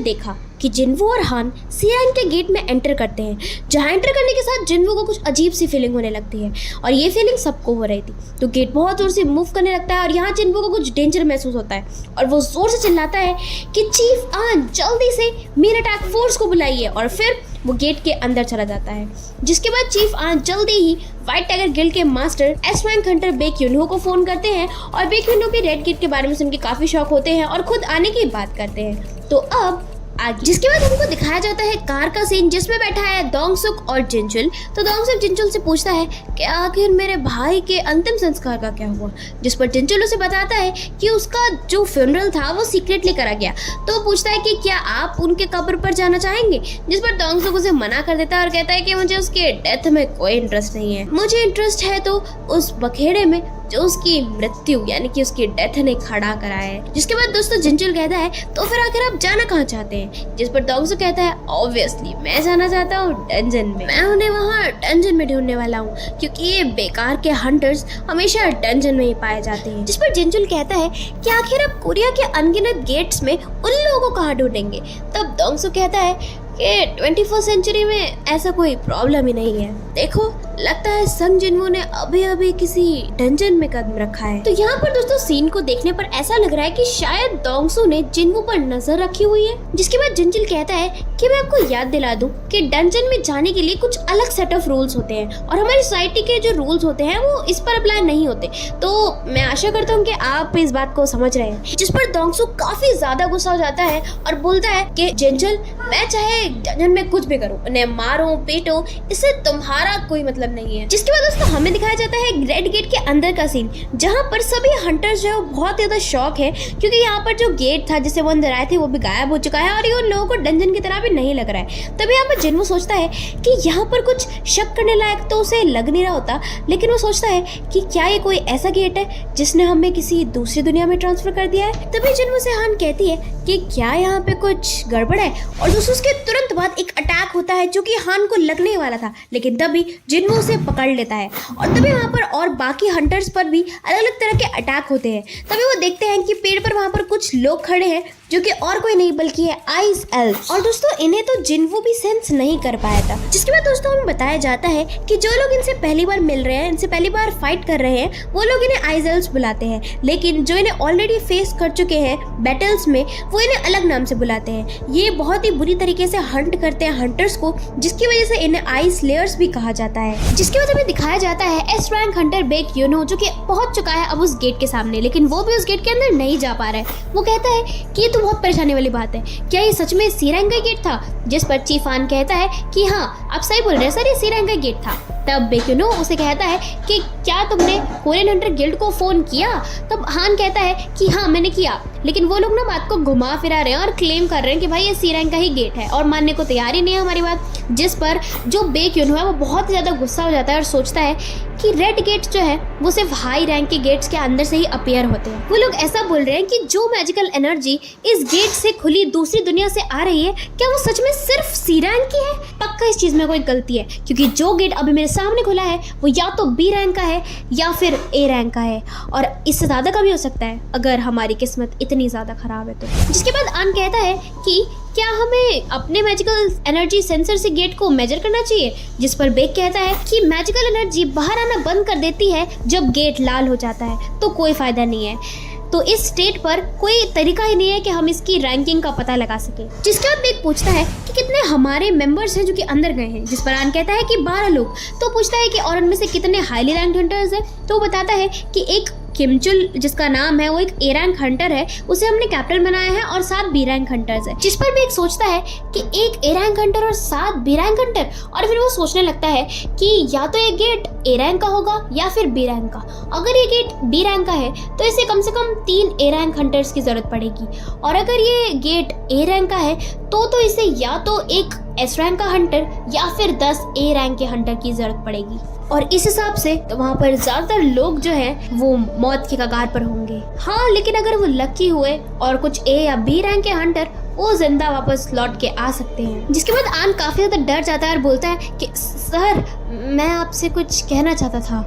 देखा कि जिन्वो और हान सी रैंक के गेट में एंटर करते हैं, जहाँ एंटर करने के साथ जिन्वो को कुछ अजीब सी फीलिंग होने लगती है और ये फीलिंग सबको हो रही थी। तो गेट बहुत जोर से मूव करने लगता है और यहाँ जिन्वो को कुछ डेंजर महसूस होता है और वो जोर से चिल्लाता है कि चीफ आन जल्दी से मेरे अटैक फोर्स को बुलाइए, और फिर वो गेट के अंदर चला जाता है। जिसके बाद चीफ आन जल्दी ही व्हाइट टाइगर गिल्ड के master S rank hunter Baek Yunho को फोन करते हैं और बेक यूनहो भी रेड गेट के बारे में सुन के काफी शौक होते हैं और खुद आने की बात करते हैं। तो अब आगे जिसके बाद हमको दिखाया जाता है कार का सीन जिसमें बैठा है दोंगसुक और जिनचुल। तो दोंगसुक जिनचुल से पूछता है कि आखिर मेरे भाई के अंतिम संस्कार का क्या हुआ, जिस पर जिनचुल उसे बताता है कि उसका जो फ्यूनरल था वो सीक्रेटली करा गया। तो पूछता है कि क्या आप उनके कब्र पर जाना चाहेंगे, जिस पर दोंगसुक उसे मना कर देता है और कहता है कि मुझे उसके डेथ में कोई इंटरेस्ट नहीं है, मुझे इंटरेस्ट है तो उस बखेड़े में जो उसकी मृत्यु यानी कि उसकी डेथ ने खड़ा करा है। जिसके बाद दोस्तों जिनचुल कहता है तो फिर आखिर आप जाना कहाँ चाहते हैं, जिस पर दोंगसुक कहता है ऑब्वियसली मैं जाना चाहता हूँ डंजन में, मैं उन्हें वहाँ डंजन में ढूंढने वाला हूँ क्योंकि ये बेकार के हंटर्स हमेशा डंजन में ही पाए जाते हैं। जिस पर जिनचुल कहता है कि आखिर आप कोरिया के अनगिनत गेट्स में उन लोगों को कहाँ ढूंढेंगे। तब दोंगसुक कहता है कि 21st सेंचुरी में ऐसा कोई प्रॉब्लम ही नहीं है, देखो लगता है संग जिन्वो ने अभी अभी किसी डंजन में कदम रखा है। तो यहाँ पर दोस्तों सीन को देखने पर ऐसा लग रहा है कि शायद दोंगसू ने जिन्वो पर नजर रखी हुई है। जिसके बाद जिनचुल कहता है कि मैं आपको याद दिला दूं कि डंजन में जाने के लिए कुछ अलग सेट ऑफ रूल्स होते हैं और हमारी सोसाइटी के जो रूल्स होते हैं वो इस पर अप्लाई नहीं होते। तो मैं आशा करता हूँ कि आप इस बात को समझ रहे हैं। जिस पर दोंगसू काफी ज्यादा गुस्सा हो जाता है और बोलता है कि जिनचुल मैं चाहे डंजन में कुछ भी करूं, उन्हें मारूं पीटूं, इससे तुम्हारा कोई मतलब नहीं है। जिसके बाद दोस्तों हमें दिखाया जाता है रेड गेट के अंदर का सीन जहां पर सभी हंटर्स जो है बहुत ज्यादा शॉक है क्योंकि यहाँ पर जो गेट था जिसे वो अंदर आए थे वो भी गायब हो चुका है और ये उन लोगों को डंजन की तरह भी नहीं लग रहा है। तभी यहाँ पर जिन्वो सोचता है कि यहाँ पर कुछ शक करने लायक तो उसे लग नहीं रहा होता, लेकिन वो सोचता है कि क्या ये कोई ऐसा गेट है जिसने हमें किसी दूसरी दुनिया में ट्रांसफर कर दिया है। तभी जिन्वो से हान कहती है कि क्या यहाँ पे कुछ गड़बड़ है और दोस्तों उसके तुरंत बाद एक अटैक होता है जो कि हान को लगने वाला था, लेकिन तभी जिन्वो उसे पकड़ लेता है और तभी वहाँ पर और बाकी हंटर्स पर भी अलग अलग तरह के अटैक होते हैं। तभी वो देखते हैं कि पेड़ पर वहाँ पर कुछ लोग खड़े हैं जो कि और कोई नहीं बल्कि है आइस एल्फ, और दोस्तों इन्हें तो जिन्वो भी सेंस नहीं कर पाया था। जिसके बाद दोस्तों हमें बताया जाता है कि जो लोग इनसे पहली बार मिल रहे हैं, इनसे पहली बार फाइट कर रहे हैं, वो लोग इन्हें आइस एल्फ बुलाते हैं, लेकिन जो इन्हें ऑलरेडी फेस कर चुके हैं बैटल्स में वो इन्हें अलग नाम से बुलाते हैं। ये बहुत ही बुरी तरीके से हंट करते हैं हंटर्स को, जिसकी वजह से इन्हें आइस लेयर्स भी कहा जाता है। जिसके बाद हमें दिखाया जाता है एस रैंक हंटर बेक यूनहो जो कि पहुंच चुका है अब उस गेट के सामने, लेकिन वो भी उस गेट के अंदर नहीं जा पा रहा है। वो कहता है कि ये तो बहुत परेशानी वाली बात है, क्या ये सच में सी रैंक का गेट था? जिस पर चीफ आन कहता है कि हाँ आप सही बोल रहे हैं सर, ये सी रैंक का गेट था। तब बेक यूनहो उसे कहता है कि क्या तुमने कोरियन हंटर गिल्ड को फोन किया? तब हान कहता है कि हाँ मैंने किया, लेकिन वो लोग ना बात को घुमा फिरा रहे हैं और क्लेम कर रहे हैं कि भाई ये सी रैंक का ही गेट है और मानने को तैयार ही नहीं है हमारी बात। जिस पर जो बेक यूनहो है वो बहुत ज्यादा गुस्सा हो जाता है और सोचता है कि रेड गेट्स जो है वो सिर्फ हाई रैंक के गेट्स के अंदर से ही अपीयर होते हैं। वो लोग ऐसा बोल रहे हैं कि जो मैजिकल एनर्जी इस गेट से खुली दूसरी दुनिया से आ रही है क्या वो सच में सिर्फ सी रैंक की है? पक्का इस चीज में कोई गलती है क्योंकि जो गेट अभी मेरे सामने खुला है वो या तो बी रैंक का है या फिर ए रैंक का है, और इससे ज्यादा का भी हो सकता है अगर हमारी किस्मत इतनी ज्यादा खराब है तो। जिसके बाद आन कहता है कि क्या हमें अपने मैजिकल एनर्जी सेंसर से गेट को मेजर करना चाहिए? जिस पर बेक कहता है कि मैजिकल एनर्जी बाहर आना बंद कर देती है जब गेट लाल हो जाता है, तो कोई फायदा नहीं है। तो इस स्टेट पर कोई तरीका ही नहीं है कि हम इसकी रैंकिंग का पता लगा सके। जिसके बाद बेक पूछता है कि कितने हमारे मेंबर्स हैं जो कि अंदर गए हैं, जिस पर आन कहता है कि 12 लोग। तो पूछता है कि और उनमें से कितने हाईली रैंक्ड हंटर्स हैं? तो वो बताता है कि एक किमचुल जिसका नाम है वो एक ए रैंक हंटर है, उसे हमने कैप्टन बनाया है और 7 बी रैंक हंटर्स है। जिस पर भी एक सोचता है कि एक ए रैंक हंटर और 7 बी रैंक हंटर, और फिर वो सोचने लगता है कि या तो ये गेट ए रैंक का होगा या फिर बी रैंक का। अगर ये गेट बी रैंक का है तो इसे कम से कम 3 ए रैंक हंटर्स की जरूरत पड़ेगी, और अगर ये गेट ए रैंक का है तो इसे या तो एक एस रैंक का हंटर या फिर 10 ए रैंक के हंटर की जरूरत पड़ेगी, और इस हिसाब से तो वहाँ पर ज्यादातर लोग जो हैं वो मौत के कगार पर होंगे। हाँ लेकिन अगर वो लकी हुए और कुछ ए या बी रैंक के हंटर वो जिंदा वापस लौट के आ सकते हैं। जिसके बाद आन काफी ज्यादा डर जाता है और बोलता है कि सर मैं आपसे कुछ कहना चाहता था,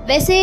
वैसे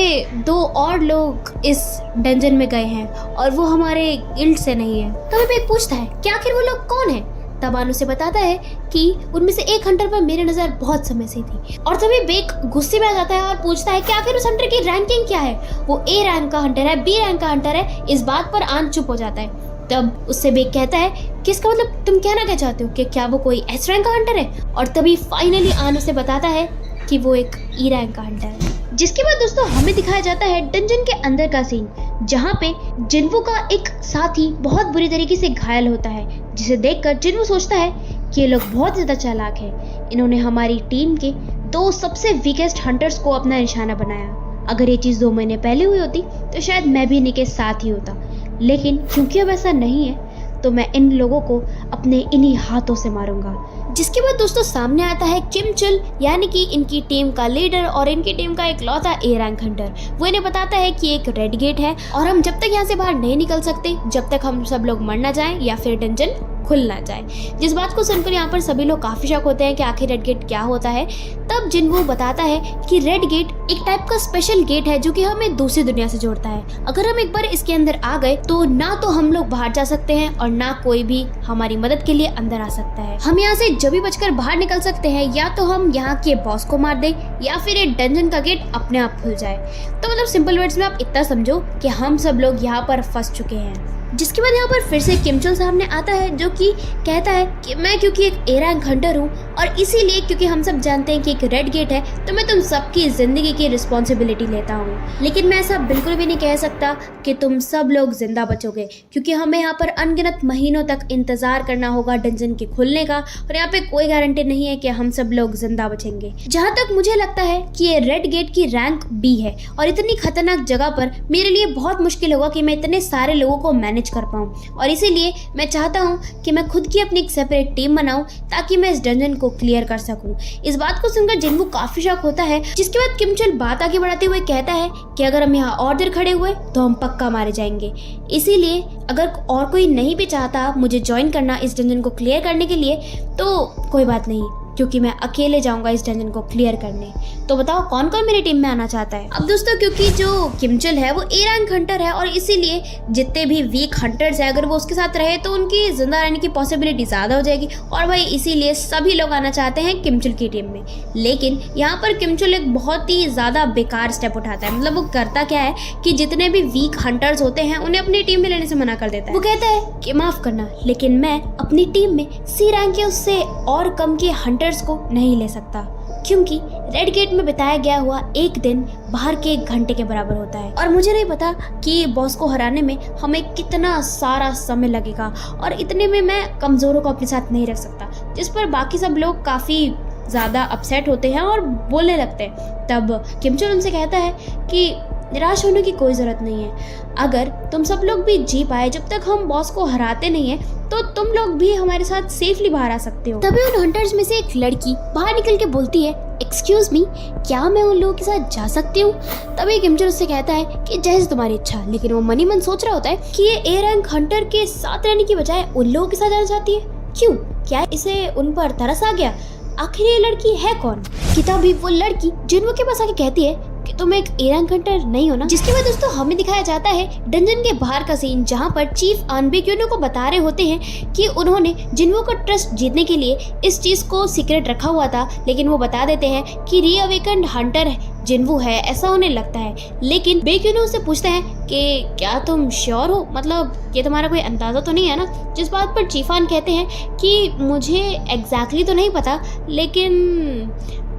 2 और लोग इस डंजन में गए हैं और वो हमारे गिल्ड से नहीं है। तो मैं पूछता है कि आखिर वो लोग कौन है? तब आन उसे बताता है कि उनमें से एक हंटर पर मेरी नजर बहुत समय से थी। और तभी बेक गुस्से में आ जाता है और पूछता है कि आखिर उस हंटर की रैंकिंग क्या है, वो ए रैंक का हंटर है, बी रैंक का हंटर है। इस बात पर आन चुप हो जाता है। तब उससे बेक कहता है कि इसका मतलब तुम कहना क्या चाहते हो कि क्या वो कोई एस रैंक का हंटर है। और तभी फाइनली आन उसे बताता है कि वो एक ई रैंक का हंटर है। जिसके बाद दोस्तों हमें दिखाया जाता है डंजन के अंदर का सीन, जहाँ पे जिन्वो का एक साथी बहुत बुरी तरीके से घायल होता है, जिसे देखकर जिन्वो सोचता है कि ये लोग बहुत ज्यादा चालाक हैं। इन्होंने हमारी टीम के 2 सबसे वीकेस्ट हंटर्स को अपना निशाना बनाया। अगर ये चीज 2 महीने पहले हुई होती तो शायद मैं भी इन्हीं के साथ ही होता, लेकिन क्योंकि अब ऐसा नहीं है तो मैं इन लोगों को अपने इन्हीं हाथों से मारूंगा। जिसके बाद दोस्तों सामने आता है किम चुल, यानी कि इनकी टीम का लीडर और इनकी टीम का इकलौता ए रैंक हंटर। वो इन्हें बताता है कि एक रेड गेट है और हम जब तक यहाँ से बाहर नहीं निकल सकते जब तक हम सब लोग मर ना जाएं या फिर डंजन खुल ना जाए। जिस बात को सुनकर यहाँ पर सभी लोग काफी शॉक होते हैं कि आखिर रेड गेट क्या होता है। तब जिन्वो बताता है कि रेड गेट एक टाइप का स्पेशल गेट है जो कि हमें दूसरी दुनिया से जोड़ता है। अगर हम एक बार इसके अंदर आ गए तो ना तो हम लोग बाहर जा सकते हैं और ना कोई भी हमारी मदद के लिए अंदर आ सकता है। हम यहाँ से जब भी बचकर बाहर निकल सकते हैं, या तो हम यहाँ के बॉस को मार दें या फिर ये डंजन का गेट अपने आप खुल जाए। तो मतलब सिंपल वर्ड्स में आप इतना समझो कि हम सब लोग यहाँ पर फंस चुके हैं। जिसके बाद यहाँ पर फिर से किम चुल सामने आता है जो कि कहता है कि मैं क्योंकि एक ए रैंक हंटर हूँ और इसीलिए क्योंकि हम सब जानते हैं कि एक रेड गेट है तो मैं तुम सबकी जिंदगी की रिस्पॉन्सिबिलिटी लेता हूँ। लेकिन मैं ऐसा बिल्कुल भी नहीं कह सकता कि तुम सब लोग जिंदा बचोगे, क्योंकि हमें यहाँ पर अनगिनत महीनों तक इंतजार करना होगा डंजन के खुलने का और यहाँ पे कोई गारंटी नहीं है कि हम सब लोग जिंदा बचेंगे। जहाँ तक मुझे लगता है कि ये रेड गेट की रैंक बी है और इतनी खतरनाक जगह पर मेरे लिए बहुत मुश्किल होगा कि मैं इतने सारे लोगों को मैनेज कर पाऊं, और इसीलिए मैं चाहता हूं कि मैं खुद की अपनी एक सेपरेट टीम बनाऊं ताकि मैं इस डंजन को क्लियर कर सकूं। इस बात को सुनकर जिन्वो काफी शॉक होता है। जिसके बाद किम चुल बात आगे बढ़ाते हुए कहता है कि अगर हम यहाँ और देर खड़े हुए तो हम पक्का मारे जाएंगे, इसीलिए अगर और कोई नहीं भी चाहता मुझे ज्वाइन करना इस डंजन को क्लियर करने के लिए तो कोई बात नहीं, क्योंकि मैं अकेले जाऊंगा इस डंजन को क्लियर करने। तो बताओ कौन कौन मेरी टीम में आना चाहता है। अब दोस्तों क्योंकि जो किम चुल है वो ए रैंक हंटर है और इसीलिए जितने भी वीक हंटर्स है अगर वो उसके साथ रहे तो उनकी जिंदा रहने की पॉसिबिलिटी ज्यादा हो जाएगी, और भाई इसीलिए सभी लोग आना चाहते हैं किम चुल की टीम में। लेकिन यहाँ पर किम चुल एक बहुत ही ज्यादा बेकार स्टेप उठाता है। मतलब वो करता क्या है कि जितने भी वीक हंटर्स होते हैं उन्हें अपनी टीम में लेने से मना कर देता है। वो कहता है कि माफ करना, लेकिन मैं अपनी टीम में सी रैंक के उससे और कम के हंटर्स को नहीं ले सकता, क्योंकि रेड गेट में बिताया गया हुआ एक दिन बाहर के 1 घंटे के बराबर होता है और मुझे नहीं पता कि बॉस को हराने में हमें कितना सारा समय लगेगा, और इतने में मैं कमजोरों को अपने साथ नहीं रख सकता। जिस पर बाकी सब लोग काफी ज्यादा अपसेट होते हैं और बोलने लगते हैं। तब किम चुल उनसे कहता है कि निराश होने की कोई जरूरत नहीं है, अगर तुम सब लोग भी जी पाए जब तक हम बॉस को हराते नहीं है तो तुम लोग भी हमारे साथ सेफली बाहर आ सकते हो। तभी उन हंटर्स में से एक लड़की बाहर निकल के बोलती है, एक्सक्यूज मी, क्या मैं उन लोगों के साथ जा सकती हूँ। तभी किम चुल उससे कहता है कि जैसे तुम्हारी इच्छा, लेकिन वो मनी मन सोच रहा होता है कि ये ए रैंक हंटर के साथ रहने की बजाय उन लोगों के साथ जाना चाहती है। क्यों, क्या इसे उन पर तरस आ गया? आखिर ये लड़की है कौन? कि तभी वो लड़की जिन्वो के पास आके कहती है कि तुम एक ए रैंक हंटर नहीं हो ना। जिसके बाद दोस्तों हमें दिखाया जाता है डंजन के बाहर का सीन, जहाँ पर चीफ आन बेक्यूनो को बता रहे होते हैं कि उन्होंने जिन्वो का ट्रस्ट जीतने के लिए इस चीज को सीक्रेट रखा हुआ था, लेकिन वो बता देते हैं कि रीअवेकन्ड हंटर जिन्वो है, ऐसा उन्हें लगता है। लेकिन बेक्यूनो से पूछते हैं कि क्या तुम श्योर हो, मतलब ये तुम्हारा कोई अंदाजा तो नहीं है ना। जिस बात पर चीफान कहते हैं कि मुझे एग्जैक्टली तो नहीं पता, लेकिन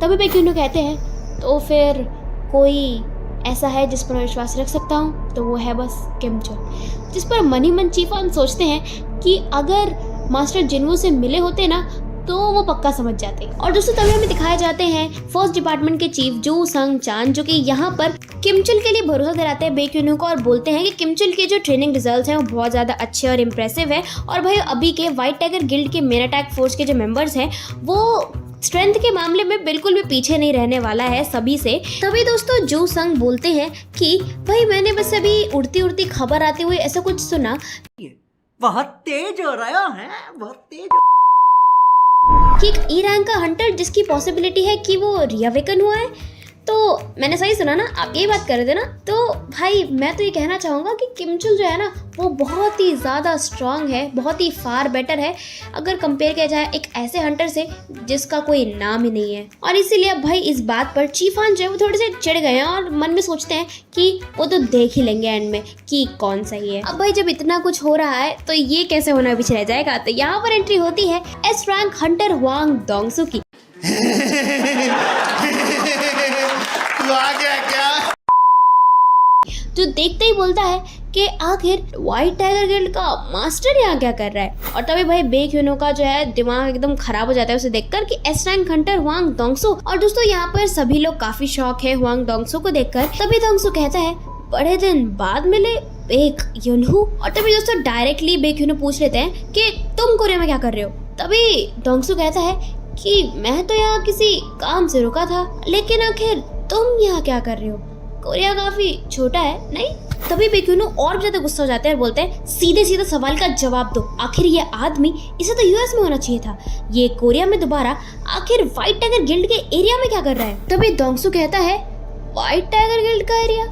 तभी बेक्यूनो कहते हैं तो फिर कोई ऐसा है जिस पर मैं विश्वास रख सकता हूँ, तो वो है बस किम चुल। जिस पर मनी मन चीफान सोचते हैं कि अगर मास्टर जिन्वो से मिले होते ना तो वो पक्का समझ जाते। और दोस्तों तभी हमें दिखाए जाते हैं फर्स्ट डिपार्टमेंट के चीफ जो संग चान, जो कि यहाँ पर किम चुल के लिए भरोसा दिलाते हैं बेक्यूनो को और बोलते हैं कि किम चुल के जो ट्रेनिंग रिजल्ट्स हैं वो बहुत ज़्यादा अच्छे और इम्प्रेसिव है, और भाई अभी के व्हाइट टाइगर गिल्ड के मेन अटैक फोर्स के जो मेंबर्स हैं वो स्ट्रेंथ के मामले में बिल्कुल भी पीछे नहीं रहने वाला है सभी से। तभी दोस्तों जो संग बोलते हैं कि भाई मैंने बस अभी उड़ती उड़ती खबर आते हुए ऐसा कुछ सुना, बहुत तेज हो रहा है, बहुत तेज कि एक ई रैंक का हंटर जिसकी पॉसिबिलिटी है कि वो रीअवेकन हुआ है। तो मैंने सही सुना ना, आप यही बात कर रहे थे ना? तो भाई मैं तो ये कहना चाहूँगा कि किमचुल जो है ना वो बहुत ही ज़्यादा स्ट्रांग है, बहुत ही फार बेटर है अगर कंपेयर किया जाए एक ऐसे हंटर से जिसका कोई नाम ही नहीं है। और इसीलिए अब भाई इस बात पर चीफान जो है वो थोड़े से चिढ़ गए हैं और मन में सोचते हैं कि वो तो देख ही लेंगे एंड में कि कौन सही है। अब भाई जब इतना कुछ हो रहा है तो ये कैसे होना पीछे रह जाएगा। तो यहाँ पर एंट्री होती है S rank Hunter Huang Dongsu की। जो देखते ही बोलता है कि आखिर व्हाइट टाइगर गिल्ड का मास्टर यहाँ क्या कर रहा है। और तभी भाई बेक्यूनो का जो है दिमाग एकदम खराब हो जाता है उसे देखकर कि S rank Hunter Huang Dongsu. और दोस्तों यहाँ पर सभी लोग काफी शौक है हुआंग डोंगसू को देखकर। तभी डोंगसू कहता है बड़े दिन बाद मिले बेक युनहू। और तभी दोस्तों डायरेक्टली बेक्यूनो पूछ लेते हैं कि तुम कोरिया में क्या कर रहे हो। तभी डोंगसू कहता है कि मैं तो यहाँ किसी काम से रुका था, लेकिन आखिर तुम यहाँ क्या कर रहे हो? कोरिया काफी छोटा है नहीं? तभी बेक्यूनो और ज्यादा गुस्सा हो जाते हैं और बोलते हैं सीधे सीधे सवाल का जवाब दो, आखिर ये आदमी इसे तो यूएस में होना चाहिए था, ये कोरिया में दोबारा आखिर व्हाइट टाइगर गिल्ड के एरिया में क्या कर रहा है? तभी डोंगसू कहता है व्हाइट टाइगर गिल्ड का एरिया?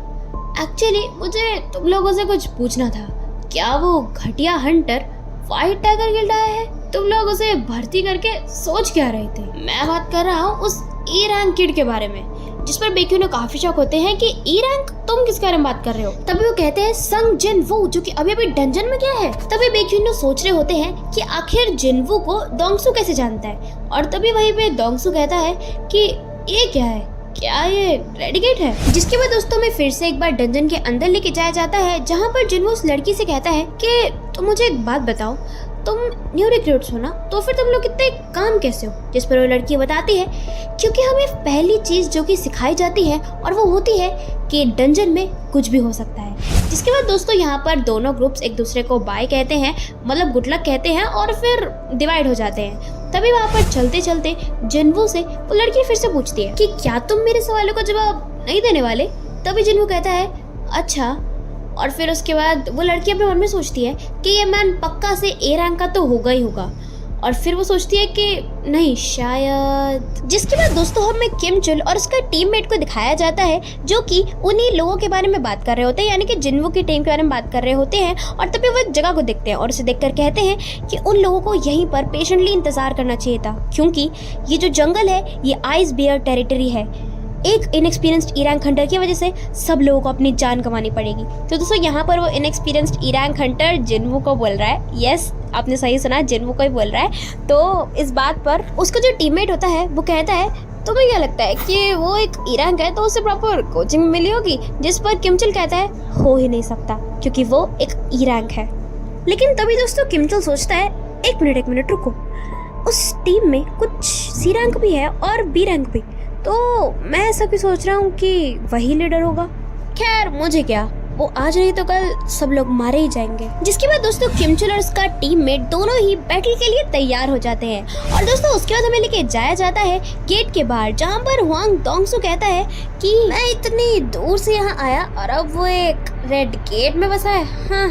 एक्चुअली मुझे तुम लोगों से कुछ पूछना था, क्या वो घटिया हंटर व्हाइट टाइगर गिल्ड आया है? तुम लोग उसे भर्ती करके सोच क्या रहे थे? मैं बात कर रहा हूँ उस ई रैंक किड के बारे में। जिस पर बेक्यूनो काफी शौक होते हैं कि ई रैंक तुम किस बारे में बात कर रहे हो। तभी वो कहते हैं संग जिनवू जो कि अभी डंजन में क्या है। तभी बेक्यूनो सोच रहे होते हैं कि आखिर जिनवू को डोंगसू कैसे जानता है। और तभी वहीं पे डोंगसू कहता है कि ये क्या है, क्या ये रेडिकेट है? जिसके बाद दोस्तों में फिर से एक बार डंजन के अंदर लेके जाया जाता है जहाँ पर जिनवू उस लड़की से कहता है कि तुम मुझे एक बात बताओ, तुम न्यू रिक्रूट्स हो ना, तो फिर तुम लोग इतने काम कैसे हो? जिस पर वो लड़की बताती है क्योंकि हमें पहली चीज जो कि सिखाई जाती है और वो होती है कि डंजन में कुछ भी हो सकता है। जिसके बाद दोस्तों यहाँ पर दोनों ग्रुप्स एक दूसरे को बाय कहते हैं, मतलब गुड लक कहते हैं और फिर डिवाइड हो जाते हैं। तभी वहाँ पर चलते चलते जिनवू से वो लड़की फिर से पूछती है कि क्या तुम मेरे सवालों का जवाब नहीं देने वाले? तभी जिनवू कहता है अच्छा। और फिर उसके बाद वो लड़की अपने मन में सोचती है कि ये मैन पक्का से ए रैंक का तो होगा ही होगा। और फिर वो सोचती है कि नहीं शायद। जिसके बाद दोस्तों हमें किमचुल और उसका टीममेट को दिखाया जाता है जो कि उन्हीं लोगों के बारे में बात कर रहे होते हैं, यानी कि जिनवू की टीम के बारे में बात कर रहे होते हैं। और तभी वो एक जगह को देखते हैं और उसे देखकर कहते हैं कि उन लोगों को यहीं पर पेशेंटली इंतजार करना चाहिए था, क्योंकि ये जो जंगल है ये आइस बियर टेरिटरी है। एक इनएक्सपीरियंस्ड ई रैंक हंटर की वजह से सब लोगों को अपनी जान गंवानी पड़ेगी। तो दोस्तों यहाँ पर वो इनएक्सपीरियंस्ड ई रैंक हंटर जिनवू को बोल रहा है। यस, आपने सही सुना, जिनवू को ही बोल रहा है। तो इस बात पर उसका जो टीममेट होता है वो कहता है तुम्हें क्या लगता है कि वो एक ई रैंक है तो उसे प्रॉपर कोचिंग मिली होगी? जिस पर किमचुल कहता है हो ही नहीं सकता क्योंकि वो एक ई रैंक है। लेकिन तभी दोस्तों किमचुल सोचता है एक मिनट रुको, उस टीम में कुछ सी रैंक भी है और बी रैंक भी, तो मैं ऐसा भी सोच रहा हूँ कि वही लीडर होगा। खैर मुझे क्या, वो आज नहीं तो कल सब लोग मारे ही जाएंगे। जिसके बाद दोस्तों किमचुल और उसका टीममेट दोनों ही बैटल के लिए तैयार हो जाते हैं। और दोस्तों उसके बाद हमें लेके जाया जाता है गेट के बाहर, जहाँ पर हुआंग डोंगसू कहता है कि मैं इतनी दूर से यहाँ आया और अब वो एक रेड गेट में बसा है। हाँ,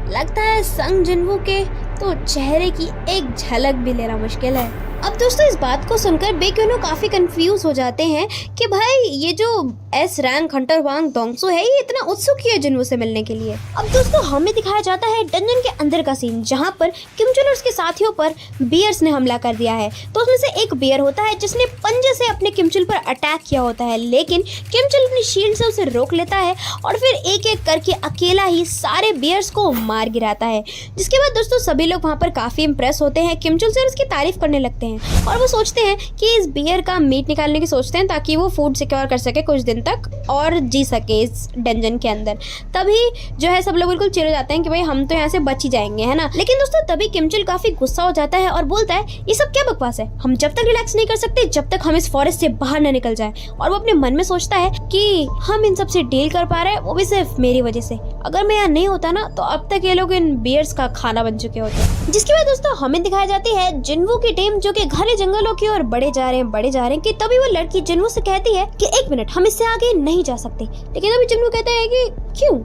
लगता है संग जिनवू के तो चेहरे की एक झलक भी लेना मुश्किल है। अब दोस्तों इस बात को सुनकर बेक्यूनो काफी कंफ्यूज हो जाते हैं कि भाई ये जो S rank Hunter Huang Dongsu है ये इतना उत्सुक है जिनवू से मिलने के लिए। अब दोस्तों हमें दिखाया जाता है डंजन के अंदर का सीन, जहाँ पर किमचुल और उसके साथियों पर बियर्स ने हमला कर दिया है। तो उसमें से एक बियर होता है जिसने पंजे से अपने किमचुल पर अटैक किया होता है, लेकिन किमचुल अपनी शील्ड से उसे रोक लेता है और फिर एक एक करके अकेला ही सारे बियर्स को मार गिराता है। जिसके बाद दोस्तों सभी लोग वहाँ पर काफी इंप्रेस होते हैं किमचुल से और उसकी तारीफ करने लगते हैं और वो सोचते हैं कि इस बियर का मीट निकालने की सोचते हैं ताकि वो फूड सिक्योर कर सके कुछ दिन तक और जी सके इस डंजन के अंदर। तभी जो है सब लोग बिल्कुल चिढ़ जाते हैं कि भाई हम तो यहाँ से बच ही जाएंगे, है ना। लेकिन दोस्तों तभी किमचुल काफी गुस्सा हो जाता है और बोलता है ये सब क्या बकवास है, हम जब तक रिलैक्स नहीं कर सकते जब तक हम इस फॉरेस्ट से बाहर न निकल जाए। और वो अपने मन में सोचता है कि हम इन सब से डील कर पा रहे हैं वो भी सिर्फ मेरी वजह से, अगर मैं यहाँ नहीं होता ना तो अब तक ये लोग इन बियर्स का खाना बन चुके होते। जिसके बाद दोस्तों हमें दिखाई जाती है जिनवू की टीम जो कि घने जंगलों की ओर बढ़े जा रहे हैं कि तभी वो लड़की जिनवू से कहती है कि एक मिनट, हम इससे आगे नहीं जा सकते। लेकिन अभी जिनवू कहता है कि क्यों?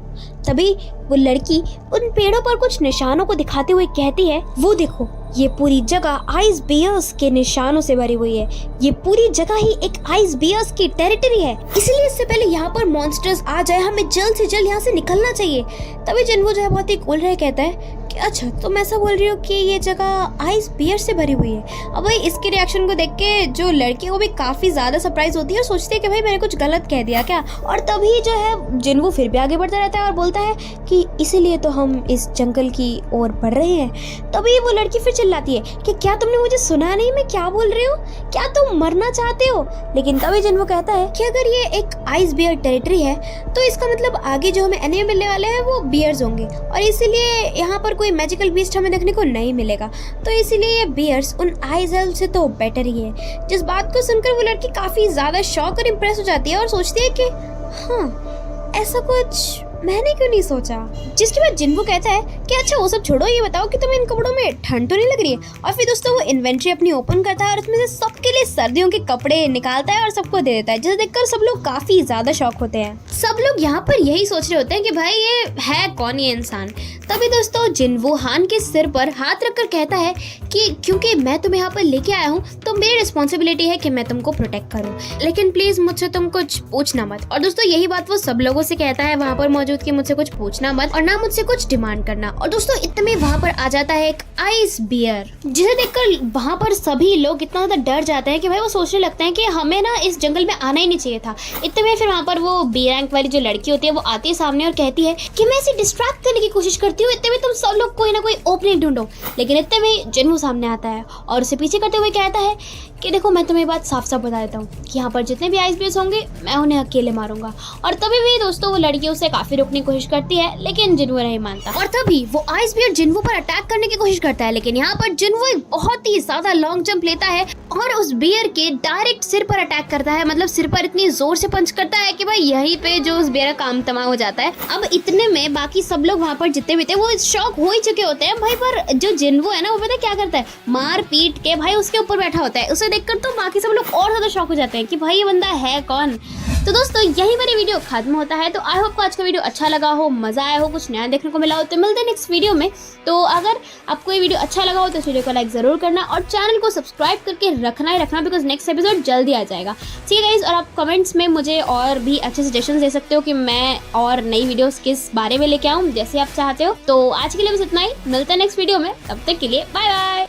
तभी वो लड़की उन पेड़ों पर कुछ निशानों को दिखाते हुए कहती है, वो देखो, ये पूरी जगह आइस बियर्स के निशानों से भरी हुई है। ये पूरी जगह ही एक आइस बियर्स की टेरिटरी है, इसलिए इससे पहले यहाँ पर मॉन्स्टर्स आ जाए हमें जल्द से जल्द यहाँ से निकलना चाहिए। तभी जिन्वो जो है बहुत ही कूल रहे कहता है कि अच्छा तुम ऐसा बोल रही हो कि ये जगह आइस बियर से भरी हुई है। अब भाई इसके रिएक्शन को देख के जो लड़की है वो भी काफी ज्यादा सरप्राइज होती है और सोचती है कि भाई मैंने कुछ गलत कह दिया क्या। और तभी जो है जिन्वो फिर भी आगे बढ़ता रहता है और बोलता है कि इसीलिए तो हम इस जंगल की ओर बढ़ रहे हैं। तभी वो लड़की फिर चिल्लाती है कि क्या तुमने मुझे सुना नहीं, मैं क्या बोल रही हूँ, क्या तुम मरना चाहते हो? लेकिन तभी जिन्वो कहता है कि अगर ये एक आइस बियर टेरिटरी है तो इसका मतलब आगे जो हमें एनिमे मिलने वाले हैं वो बियर्स होंगे और इसीलिए यहाँ पर कोई मैजिकल बीस्ट हमें देखने को नहीं मिलेगा। तो इसीलिए ये बियर्स उन आइस एल्फ से तो बेटर ही है। जिस बात को सुनकर वो लड़की काफी ज्यादा शॉक और इम्प्रेस हो जाती है और सोचती है कि हाँ, ऐसा कुछ मैंने क्यों नहीं सोचा। जिसके बाद जिन्वो कहता है कि अच्छा वो सब छोड़ो, ये बताओ कि तुम्हें इन कपड़ों में ठंड तो नहीं लग रही है। और फिर दोस्तों वो इन्वेंट्री अपनी ओपन करता है और उसमें से सबके लिए सर्दियों के कपड़े निकालता है और सबको दे देता है, जिसे देखकर सब लोग काफी ज्यादा शॉक होते हैं। सब लोग यहाँ पर यही सोच रहे होते हैं कि भाई ये है कौन ये इंसान। तभी दोस्तों जिन्वो हान के सिर पर हाथ रखकर कहता है कि क्योंकि मैं तुम्हें यहाँ पर लेके आया हूँ तो मेरी रिस्पॉन्सिबिलिटी है कि मैं तुमको प्रोटेक्ट करूँ, लेकिन प्लीज मुझसे तुम कुछ पूछना मत। और दोस्तों यही बात वो सब लोगों से कहता है वहाँ पर मौजूद कि मुझसे कुछ पूछना मत और ना मुझसे कुछ डिमांड करना। और दोस्तों इतने में वहाँ पर आ जाता है एक आइस बियर, जिसे देखकर वहाँ पर सभी लोग इतना ज्यादा डर जाते हैं कि भाई वो सोचने लगते हैं कि हमें ना इस जंगल में आना ही नहीं चाहिए था। इतने में फिर वहाँ पर वो बी रैंक वाली जो लड़की होती है वो आती है सामने और कहती है कि मैं इसे डिस्ट्रैक्ट करने की कोशिश करती हूँ, इतने में तुम सब लोग कोई ना कोई ओपनिंग ढूंढो। लेकिन इतने में जिन्वो सामने आता है और उसे पीछे करते हुए कहता है कि देखो मैं तुम्हें बात साफ साफ बता देता हूँ कि यहाँ पर जितने भी आइस बियर्स होंगे मैं उन्हें अकेले मारूंगा। और तभी भी दोस्तों वो लड़की उसे काफी रोकने की कोशिश करती है लेकिन जिन्वो नहीं मानता और तभी वो आइस बियर जिन्वो पर अटैक करने की कोशिश करता है। लेकिन यहाँ पर जिन्वो एक बहुत ही ज्यादा लॉन्ग जंप लेता है और उस बियर के डायरेक्ट सिर पर अटैक करता है, मतलब सिर पर इतनी जोर से पंच करता है कि भाई यहीं पे जो उस बियर का काम तमाम हो जाता है। अब इतने में बाकी सब लोग वहाँ पर जितने भी थे वो शॉक हो ही चुके होते हैं भाई, पर जो जिन्वो है ना वो पता क्या करता है, मार पीट के भाई उसके ऊपर बैठा होता है। उसे देखकर तो बाकी सब लोग और ज्यादा शॉक हो जाते हैं कि भाई ये बंदा है कौन। तो दोस्तों यही मेरे वीडियो खत्म होता है। तो आई होप को आज का वीडियो अच्छा लगा हो, मजा आया हो, कुछ नया देखने को मिला हो। तो मिलते हैं नेक्स्ट वीडियो में। तो अगर आपको ये वीडियो अच्छा लगा हो तो इस वीडियो को लाइक जरूर करना और चैनल को सब्सक्राइब करके रखना ही रखना, बिकॉज नेक्स्ट एपिसोड जल्दी आ जाएगा। ठीक है गाइस, और आप कमेंट्स में मुझे और भी अच्छे सजेशन दे सकते हो कि मैं और नई वीडियोस किस बारे में लेके आऊँ, जैसे आप चाहते हो। तो आज के लिए बस इतना ही, मिलते हैं नेक्स्ट वीडियो में, तब तक के लिए बाय बाय।